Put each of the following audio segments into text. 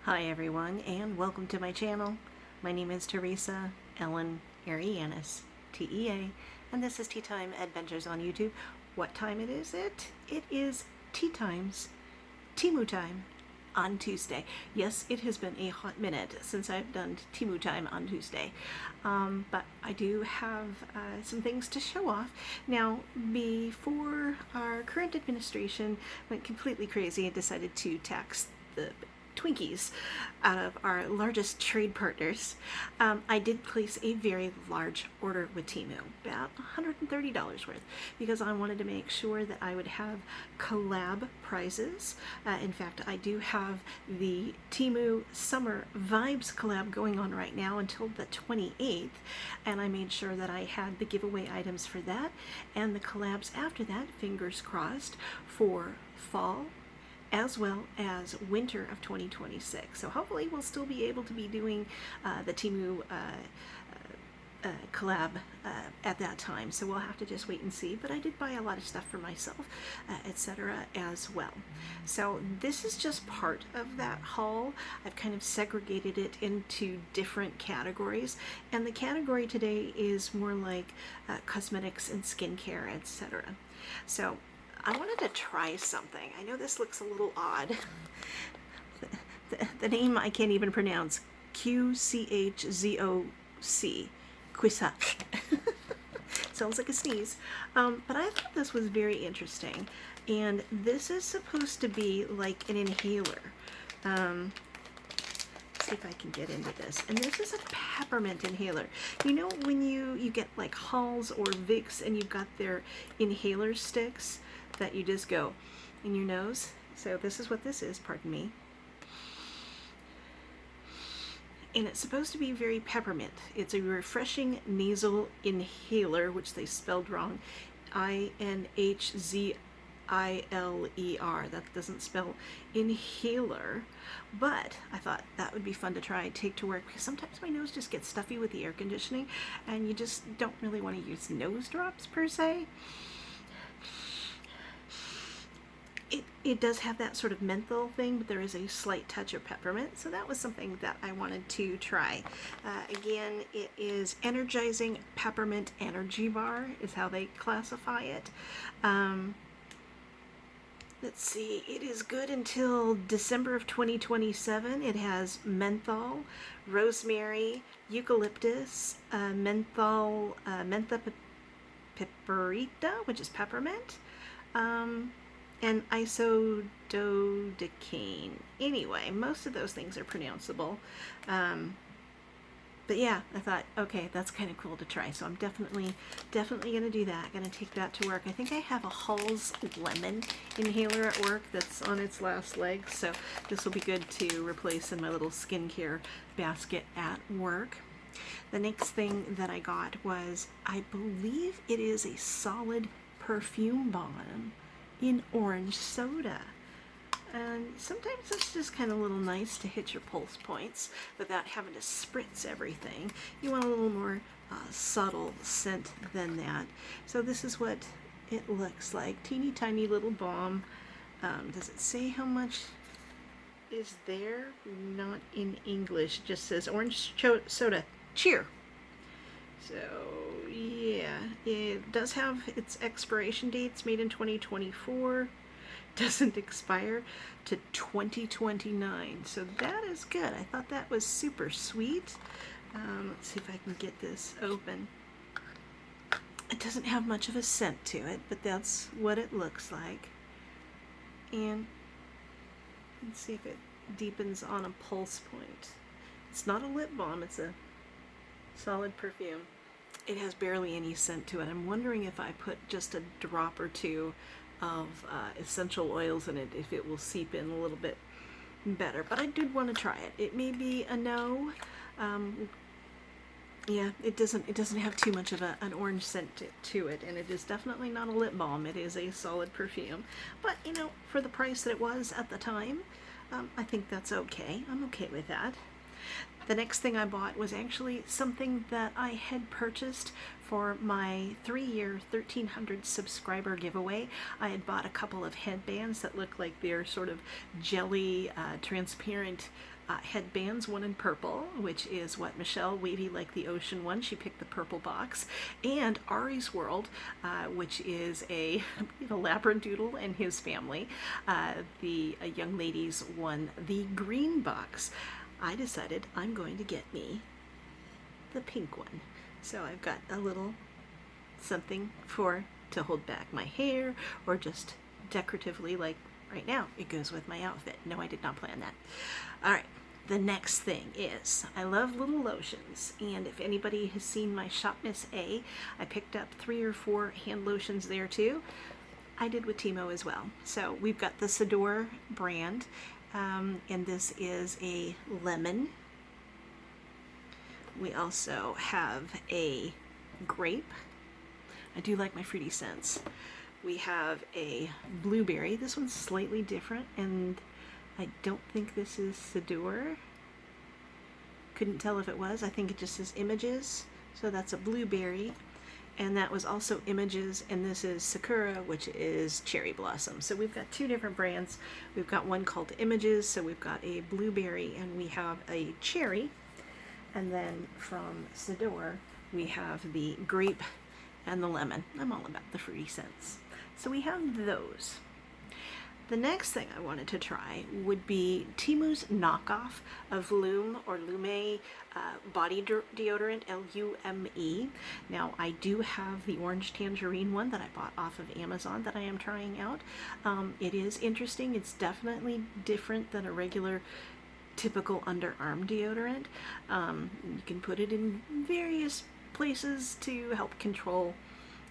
Hi everyone, and welcome to my channel. My name is Teresa Ellen Arianis, T.E.A., and this is Tea Time Adventures on YouTube. What time is it? It is tea times, TEMU time on Tuesday. Yes, it has been a hot minute since I've done TEMU time on Tuesday, but I do have some things to show off. Now, before our current administration went completely crazy and decided to tax the Twinkies out of our largest trade partners, I did place a very large order with TEMU, about $130 worth, because I wanted to make sure that I would have collab prizes. In fact, I do have the TEMU Summer Vibes collab going on right now until the 28th, and I made sure that I had the giveaway items for that and the collabs after that, fingers crossed, for fall as well as winter of 2026. So hopefully we'll still be able to be doing the TEMU collab at that time. So we'll have to just wait and see. But I did buy a lot of stuff for myself, etc. as well. So this is just part of that haul. I've kind of segregated it into different categories. And the category today is more like cosmetics and skincare, etc. So I wanted to try something. I know this looks a little odd. The name I can't even pronounce. Qchzoc. Quisac. Sounds like a sneeze. But I thought this was very interesting. And this is supposed to be like an inhaler. Let's see if I can get into this. And this is a peppermint inhaler. You know when you get like Halls or Vicks and you've got their inhaler sticks that you just go in your nose? So this is what this is, pardon me. And it's supposed to be very peppermint. It's a refreshing nasal inhaler, which they spelled wrong, INHZILER. That doesn't spell inhaler, but I thought that would be fun to try, take to work, because sometimes my nose just gets stuffy with the air conditioning, and you just don't really want to use nose drops per se. It does have that sort of menthol thing, but there is a slight touch of peppermint, so that was something that I wanted to try. Again, it is Energizing Peppermint Energy Bar is how they classify it. Let's see, it is good until December of 2027. It has menthol, rosemary, eucalyptus, mentha piperita, which is peppermint, and isododecane. Anyway, most of those things are pronounceable. But yeah, I thought, okay, that's kind of cool to try. So I'm definitely going to do that. Going to take that to work. I think I have a Halls lemon inhaler at work that's on its last leg. So this will be good to replace in my little skincare basket at work. The next thing that I got was, I believe it is a solid perfume bomb in orange soda. And sometimes it's just kind of a little nice to hit your pulse points without having to spritz everything. You want a little more subtle scent than that. So this is what it looks like. Teeny tiny little bomb. Does it say how much is there? Not in English. It just says orange soda. Cheer. So yeah, it does have its expiration dates, made in 2024. Doesn't expire to 2029, so that is good. I thought that was super sweet. Let's see if I can get this open. It doesn't have much of a scent to it, but that's what it looks like. And let's see if it deepens on a pulse point. It's not a lip balm, it's a solid perfume. It has barely any scent to it. I'm wondering if I put just a drop or two of essential oils in it, if it will seep in a little bit better. But I did want to try it. It may be a no. Yeah, it doesn't have too much of an orange scent to it, and it is definitely not a lip balm. It is a solid perfume. But you know, for the price that it was at the time, I think that's okay. I'm okay with that. The next thing I bought was actually something that I had purchased for my 3-year 1,300 subscriber giveaway. I had bought a couple of headbands that look like they're sort of jelly, transparent headbands, one in purple, which is what Michelle, Wavy Like the Ocean one, she picked the purple box, and Ari's World, which is a labradoodle and his family. The young ladies won the green box. I decided I'm going to get me the pink one. So I've got a little something to hold back my hair, or just decoratively, like right now it goes with my outfit. No, I did not plan that. All right, the next thing is, I love little lotions, and if anybody has seen my Shop Miss A, I picked up 3 or 4 hand lotions there too. I did with TEMU as well. So we've got the Sador brand, and this is a lemon. We also have a grape. I do like my fruity scents. We have a blueberry. This one's slightly different, and I don't think this is Sador. Couldn't tell if it was. I think it just says Images. So that's a blueberry. And that was also Images, and this is Sakura, which is cherry blossom. So we've got 2 different brands. We've got one called Images, so we've got a blueberry, and we have a cherry. And then from Sador, we have the grape and the lemon. I'm all about the fruity scents. So we have those. The next thing I wanted to try would be TEMU's knockoff of Lume or Lume body deodorant, Lume. Now, I do have the orange tangerine one that I bought off of Amazon that I am trying out. It is interesting. It's definitely different than a regular typical underarm deodorant. You can put it in various places to help control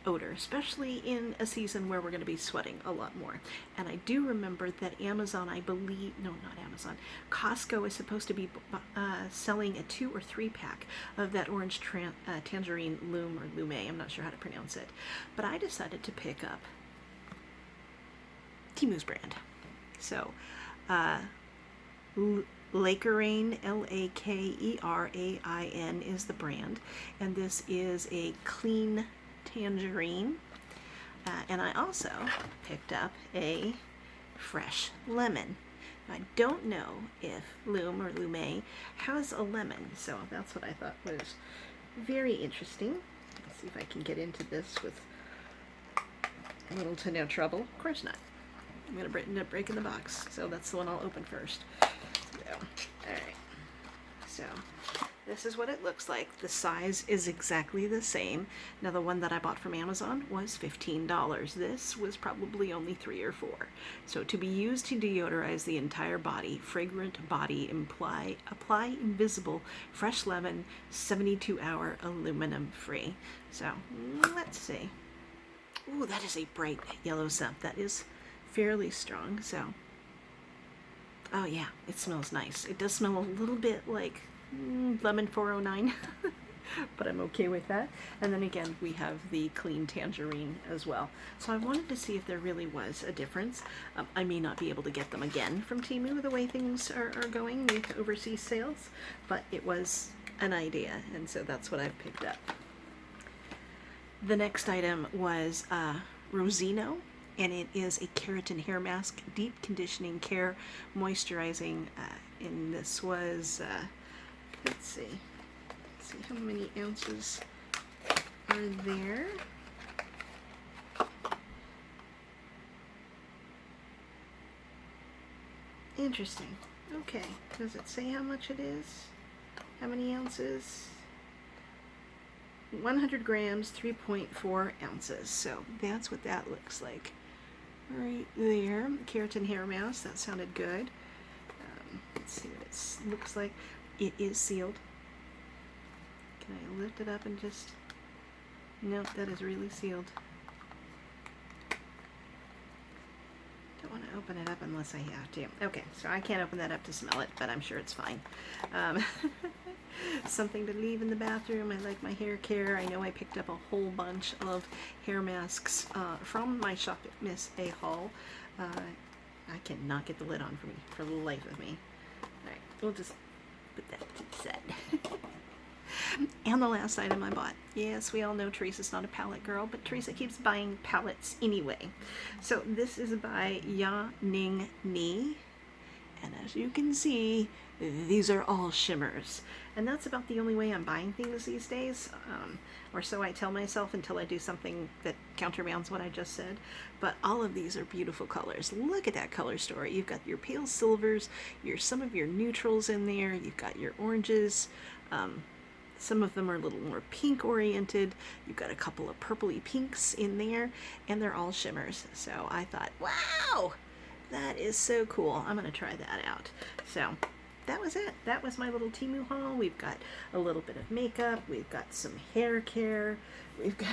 odor, especially in a season where we're going to be sweating a lot more. And I do remember that Amazon, I believe, no, not Amazon, Costco is supposed to be selling a 2 or 3 pack of that orange tangerine Lume or Lume. I'm not sure how to pronounce it. But I decided to pick up TEMU's brand. So, Lakerain, Lakerain is the brand, and this is a clean tangerine, and I also picked up a fresh lemon. I don't know if Lume or Lume has a lemon, so that's what I thought was very interesting. Let's see if I can get into this with little to no trouble. Of course not. I'm going to end up breaking the box, so that's the one I'll open first. So, alright, so this is what it looks like. The size is exactly the same. Now, the one that I bought from Amazon was $15. This was probably only $3 or $4. So, to be used to deodorize the entire body, fragrant body, apply invisible, fresh lemon, 72-hour aluminum free. So, let's see. Ooh, that is a bright yellow scent. That is fairly strong, so. Oh yeah, it smells nice. It does smell a little bit like lemon 409, but I'm okay with that. And then again, we have the clean tangerine as well. So I wanted to see if there really was a difference. I may not be able to get them again from TEMU the way things are going with overseas sales, but it was an idea, and so that's what I've picked up. The next item was Rosino, and it is a keratin hair mask, deep conditioning care, moisturizing, and this was, let's see how many ounces are there. Interesting. Okay, does it say how much it is? How many ounces? 100 grams, 3.4 ounces. So that's what that looks like. Right there. Keratin hair mask. That sounded good. Let's see what it looks like. It is sealed. Can I lift it up and just... Nope, that is really sealed. Don't want to open it up unless I have to. Okay, so I can't open that up to smell it, but I'm sure it's fine. Something to leave in the bathroom. I like my hair care. I know I picked up a whole bunch of hair masks from my Shop Miss A haul. I cannot get the lid on for the life of me. Alright, we'll just put that to the side. And the last item I bought. Yes, we all know Teresa's not a palette girl, but Teresa keeps buying palettes anyway. So this is by Ya Ning Ni. And as you can see, these are all shimmers. And that's about the only way I'm buying things these days. Or so I tell myself until I do something that countermands what I just said. But all of these are beautiful colors. Look at that color story. You've got your pale silvers, some of your neutrals in there. You've got your oranges. Some of them are a little more pink oriented. You've got a couple of purpley pinks in there, and they're all shimmers. So I thought, wow, that is so cool. I'm going to try that out. So that was it. That was my little Temu haul. We've got a little bit of makeup. We've got some hair care. We've got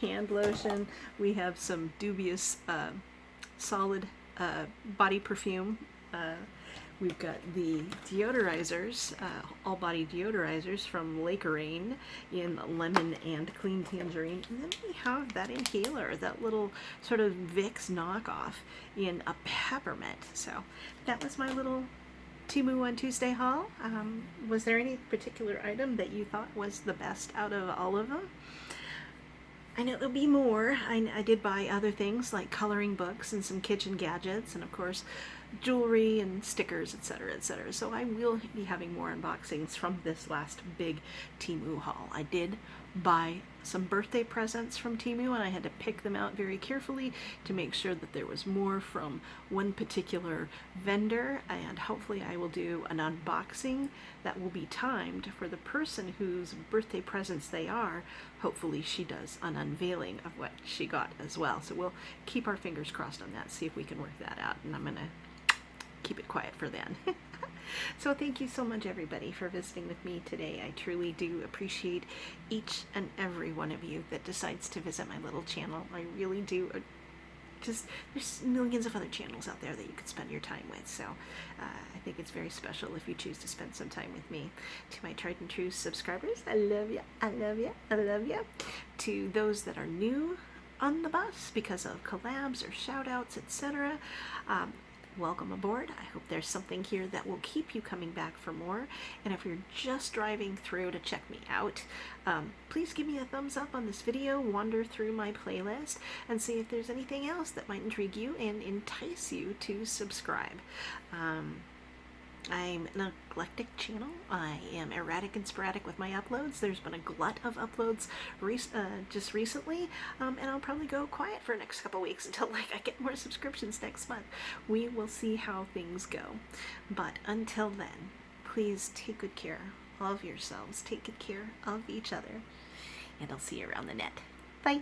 hand lotion. We have some dubious solid body perfume. We've got the deodorizers, all-body deodorizers from Lake Rain in lemon and clean tangerine. And then we have that inhaler, that little sort of Vicks knockoff in a peppermint. So that was my little Temu on Tuesday haul. Was there any particular item that you thought was the best out of all of them? I know there'll be more. I did buy other things like coloring books and some kitchen gadgets, and of course jewelry and stickers, etc., etc. So I will be having more unboxings from this last big Temu haul. I did buy some birthday presents from Temu, and I had to pick them out very carefully to make sure that there was more from one particular vendor, and hopefully I will do an unboxing that will be timed for the person whose birthday presents they are. Hopefully she does an unveiling of what she got as well. So we'll keep our fingers crossed on that, see if we can work that out, and I'm gonna keep it quiet for then. So thank you so much, everybody, for visiting with me today. I truly do appreciate each and every one of you that decides to visit my little channel. I really do. There's millions of other channels out there that you could spend your time with, so I think it's very special if you choose to spend some time with me. To my tried and true subscribers, I love you, I love you, I love you. To those that are new on the bus because of collabs or shout outs, etc., welcome aboard. I hope there's something here that will keep you coming back for more. And if you're just driving through to check me out, please give me a thumbs up on this video, wander through my playlist, and see if there's anything else that might intrigue you and entice you to subscribe. I'm an eclectic channel. I am erratic and sporadic with my uploads. There's been a glut of uploads just recently, and I'll probably go quiet for the next couple weeks until I get more subscriptions next month. We will see how things go. But until then, please take good care of yourselves, take good care of each other, and I'll see you around the net. Bye!